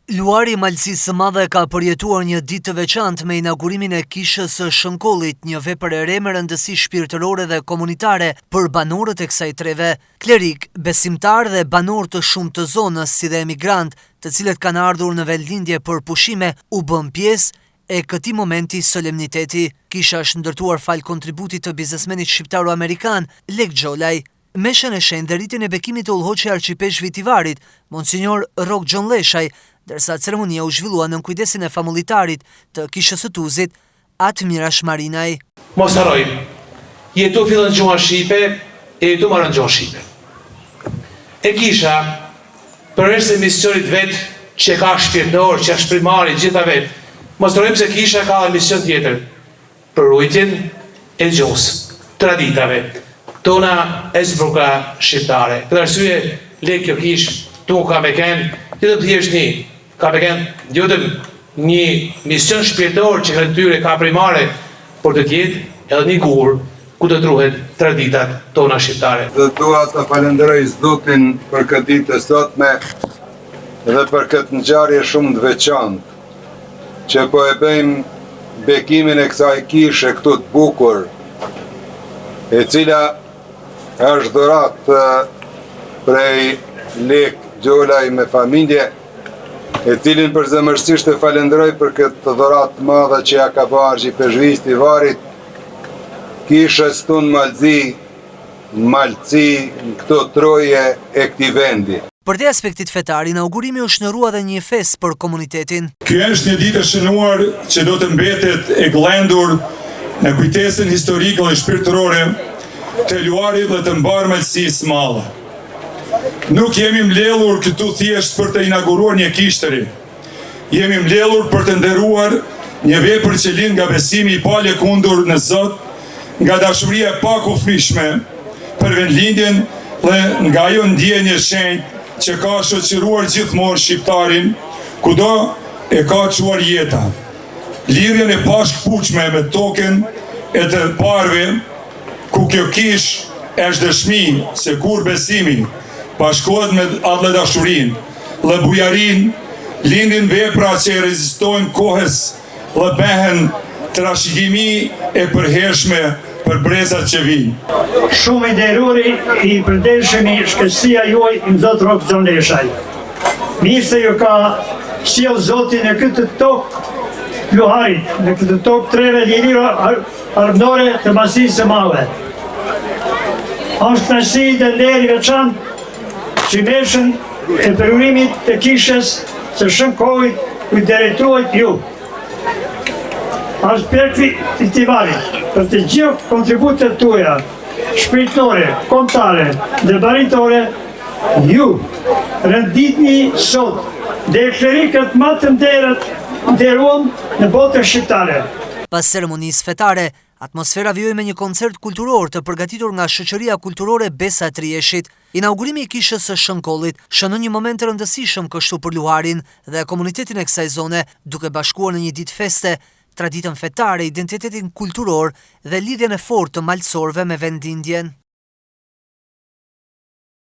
Luari i Malësisë së Madhe ka përjetuar një ditë të veçantë me inaugurimin e kishës së Shënkollit, një vepër e re me rëndësi shpirtërore dhe komunitare për banorët e kësaj treve, klerik, besimtar dhe banor të shumë të zonës, si dhe emigrant, të cilët kanë ardhur në vendlindje për pushime, u bën pjesë e këtij momenti solemniteti. Kisha është ndërtuar fal kontributit të biznesmenit shqiptaro-amerikan Lek Xholaj. Meshën e shenjtë dhe rritjen e bekimit të Ullhoqi Arqipesh Vitivarit, Monsignor Rok Gjon Leshaj, dërsa ceremonia u zhvillua në kujdesin e famulitarit të kishës së Tuzit, Atmira Shmarinaj. Mos harrojmë, jetu fillon gjuha shqipe, e jetu marrën gjuha shqipe. E kisha, përveç se misionit vetë, që ka shpirtëror, që është primari, gjitha vetë, mos harrojmë se kisha ka mision tjetër, për ruajtjen e gjuhës, traditave, tona e zbruka shqiptare. Për arsye, le kjo kish, tu ka me kenë, jetëm të thjesht një, ka me kenë jetëm një mision shpirtëror që tyre ka primare, por të tjetë edhe një gur, ku të truhet traditat tona shqiptare. Dhe dua të falenderoj Zotin për këtë ditë të sotme dhe për këtë ngjarje shumë të veçantë, që po e bëjmë bekimin e kësaj kishe këtu të bukur, e cila është dhuratë prej Lek Xholaj me familje, e cilin përzemërsisht e falenderoj për këtë dhuratë të madhe që ja ka bërë Arqipesh Vitivarit, kishës tonë Malëci në këto troje e këtij vendi. Për te aspektit fetar, inaugurimi u shënërua dhe një fest për komunitetin. Ky është një ditë e shënuar që do të mbetet e glendur në kujtesën historike dhe shpirtërore të Luarit dhe të mbar Malësisë së Madhe. Nuk jemi mbledhur këtu thjesht për të inauguruar një kishë të re. Jemi mbledhur për të nderuar një vepër që lind nga besimi i palëkundur në Zot, nga dashuria e pakufishme për vendlindjen dhe nga ajo ndjenjë e shenjtë që ka shoqëruar gjithmonë shqiptarin kudo e ka çuar jeta. Lidhjen e pashkpuqme me tokën e të parëve, ku kjo kishë është dëshmi se kur besimi bashkohet me atë dashurin dhe bujarin, lindin vepra që e rezistojnë kohës dhe behen trashëgimi e përhershme për brezat që vinë. Shumë i nderuri i përndeshemi shkësia juaj në Zot Rok Gjon Leshaj. Mirë se ju ka sjell Zoti në këtë tokë Luarit, në këtë tokë treve lirë ardhnore të Malësisë së Madhe. Është kënaqësi dhe nder i veçantë që meshën e përjurimit të kishës së Shënkollit u drejtohet ju. Arqipesh Vitivarit, për të gjithë kontributet tuaja, shpirtërore, kombëtare dhe baritore, ju renditni sot dhe klerikët më të nderuam në botën shqiptare. Pas ceremonisë fetare, atmosfera vijoi me një koncert kulturor të përgatitur nga Shoqëria Kulturore Besa Trieshit. Inaugurimi i kishës së Shënkollit shënon një moment të rëndësishëm kështu për Luarin dhe komunitetin e kësaj zone, duke bashkuar në një ditë feste traditën fetare, identitetin kulturor dhe lidhjen e fortë të malësorëve me vendindjen.